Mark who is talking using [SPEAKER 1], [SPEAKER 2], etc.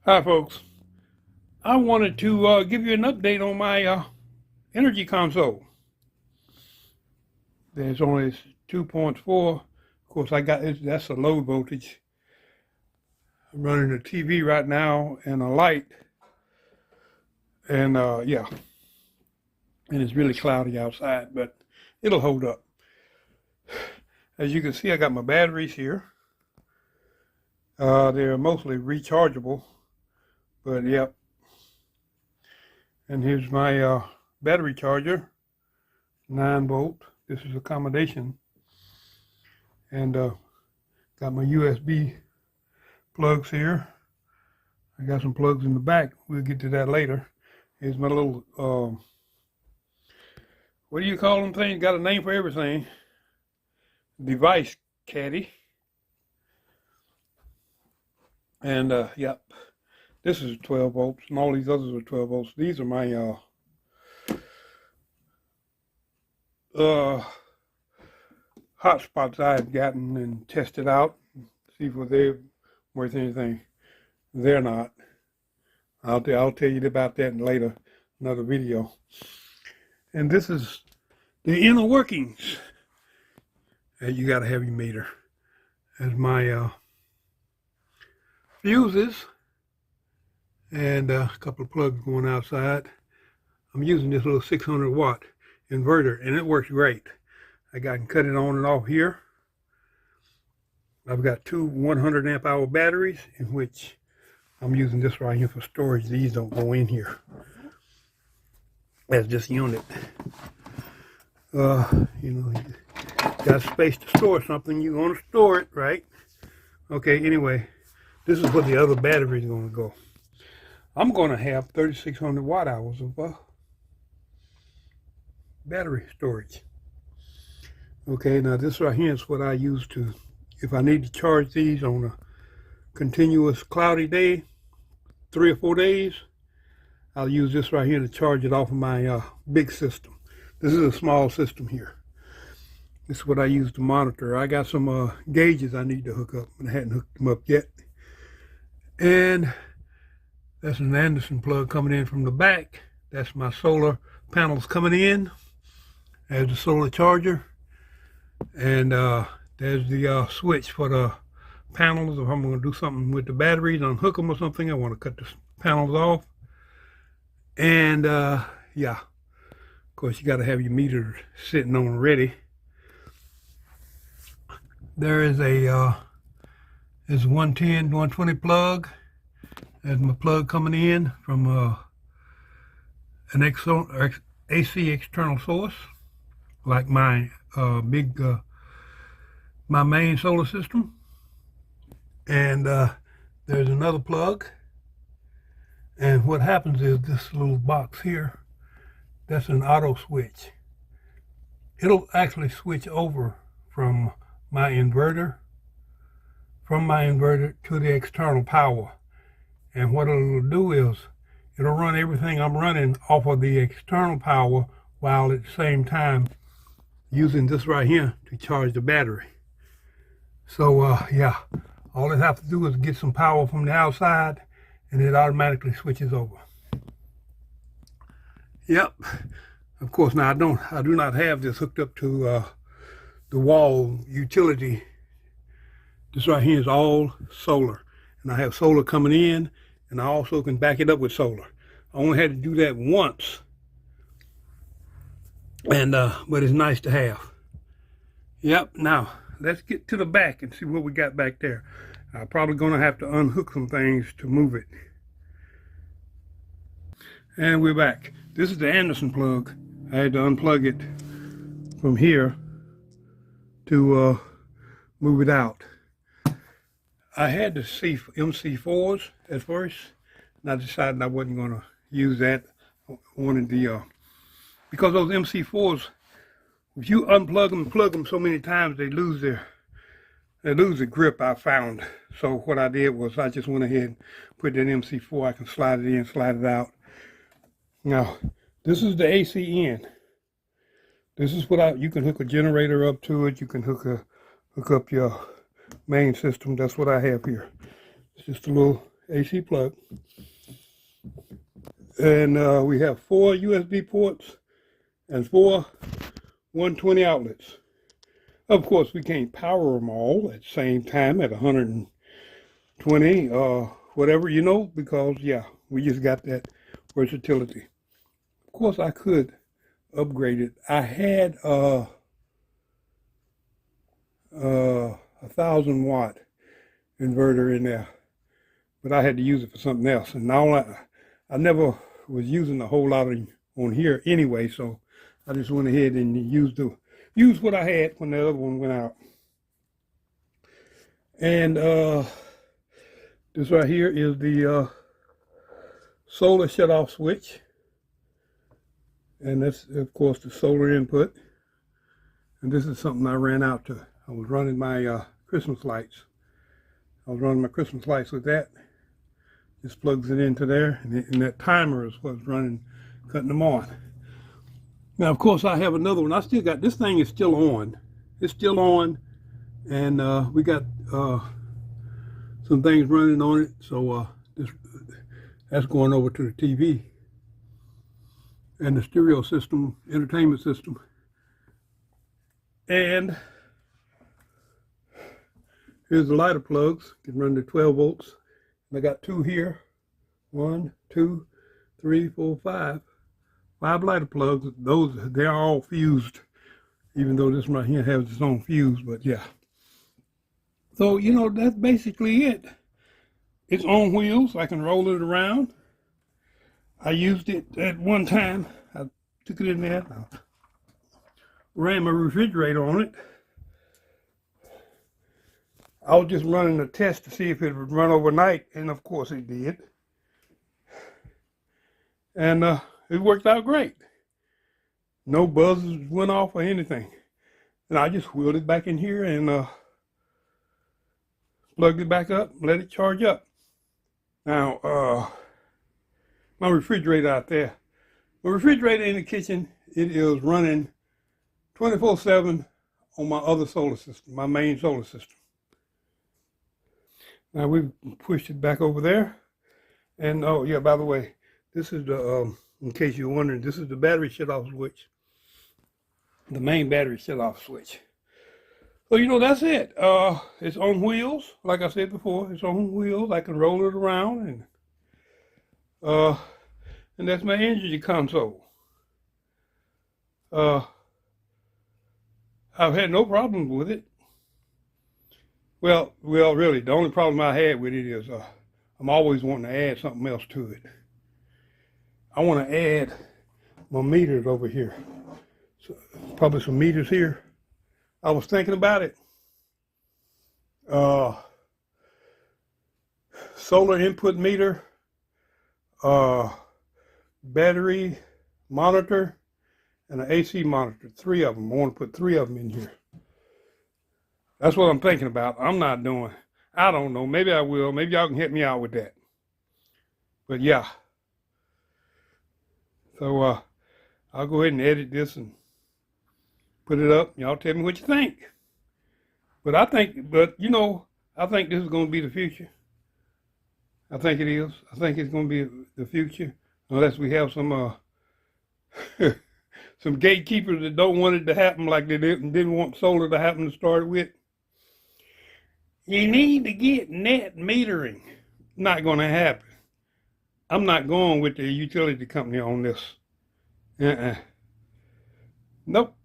[SPEAKER 1] Hi, folks. I wanted to give you an update on my energy console. There's only 2.4. Of course, that's a low voltage. I'm running a TV right now and a light, and yeah, and it's really cloudy outside, but it'll hold up. As you can see, I got my batteries here. They're mostly rechargeable, but yep. And here's my battery charger, 9 volt. This is accommodation. And got my USB plugs here. I got some plugs in the back. We'll get to that later. Here's my little, what do you call them things? Got a name for everything. Device caddy. And yep, this is 12 volts, and all these others are 12 volts. These are my hotspots I've gotten and tested out. See if they're worth anything. They're not. I'll tell you about that in later, another video. And this is the inner workings. You got a heavy meter. As my fuses and a couple of plugs going outside. I'm using this little 600 watt inverter, and it works great. I can cut it on and off here. I've got two 100 amp hour batteries, in which I'm using this right here for storage. These don't go in here. That's just unit. You know, you got space to store something, you're going to store it, right? Okay, anyway, this is where the other battery is going to go. I'm going to have 3,600 watt hours of battery storage. Okay, now this right here is what I use to, if I need to charge these on a continuous cloudy day, 3 or 4 days, I'll use this right here to charge it off of my big system. This is a small system here. This is what I use to monitor. I got some gauges I need to hook up, and I hadn't hooked them up yet. And that's an Anderson plug coming in from the back. That's my solar panels coming in as the solar charger. And there's the switch for the panels. If I'm going to do something with the batteries, unhook them or something, I want to cut the panels off. And yeah, of course, you got to have your meter sitting on ready. There is a 110, 120 plug. There's my plug coming in from an AC external source, like my my main solar system. And there's another plug. And what happens is this little box here, that's an auto switch. It'll actually switch over from my inverter to the external power. And what it'll do is it'll run everything I'm running off of the external power, while at the same time using this right here to charge the battery. So yeah, all it have to do is get some power from the outside, and it automatically switches over. Yep. Of course, now I do not have this hooked up to the wall utility. This right here is all solar, and I have solar coming in, and I also can back it up with solar. I only had to do that once, and but it's nice to have. Yep. Now let's get to the back and see what we got back there. I'm probably going to have to unhook some things to move it. And we're back. This is the Anderson plug. I had to unplug it from here to move it out. I had the MC4s at first, and I decided I wasn't going to use that. I wanted the, because those MC4s, if you unplug them and plug them so many times, they lose the grip, I found. So what I did was I just went ahead and put that MC4. I can slide it in, slide it out. Now, this is the AC in. This is what you can hook a generator up to it. You can hook up your main system. That's what I have here. It's just a little AC plug. And we have 4 USB ports and 4 120 outlets. Of course, we can't power them all at the same time at 120 whatever, you know, because, yeah, we just got that versatility. Of course, I could upgrade it. I had a 1,000-watt inverter in there, but I had to use it for something else. And now I never was using a whole lot on here anyway, so I just went ahead and used what I had when the other one went out. And this right here is the solar shut-off switch, and that's of course the solar input. And this is something I ran out to. I was running my Christmas lights. I was running my Christmas lights with that. This plugs it into there, and that timer is what's running, cutting them on. Now, of course, I have another one. I still got, this thing is still on. It's still on, and we got some things running on it. So that's going over to the TV and the stereo system, entertainment system. And here's the lighter plugs. Can run to 12 volts. And I got 2 here. 1, 2, 3, 4, 5. 5 lighter plugs. Those, they are all fused, even though this one right here has its own fuse, but yeah. So, you know, that's basically it. It's on wheels. I can roll it around. I used it at one time. I took it in there. I ran my refrigerator on it. I was just running a test to see if it would run overnight, and of course it did. And it worked out great. No buzzers went off or anything. And I just wheeled it back in here and plugged it back up, let it charge up. Now, my refrigerator out there. My refrigerator in the kitchen, it is running 24/7 on my other solar system, my main solar system. Now we've pushed it back over there. And oh yeah, by the way, this is the, in case you're wondering, this is the battery shut-off switch. The main battery shut-off switch. So, you know, that's it. It's on wheels. Like I said before, it's on wheels. I can roll it around, and that's my energy console. I've had no problems with it. Well, really, the only problem I had with it is I'm always wanting to add something else to it. I want to add my meters over here. So, probably some meters here. I was thinking about it. Solar input meter, battery monitor, and an AC monitor. 3 of them. I want to put 3 of them in here. That's what I'm thinking about. I'm not doing. I don't know. Maybe I will. Maybe y'all can help me out with that. But yeah. So I'll go ahead and edit this and put it up. Y'all tell me what you think. But I think this is going to be the future. I think it is. I think it's going to be the future, unless we have some some gatekeepers that don't want it to happen, like they didn't want solar to happen to start with. You need to get net metering. Not going to happen. I'm not going with the utility company on this. Nope.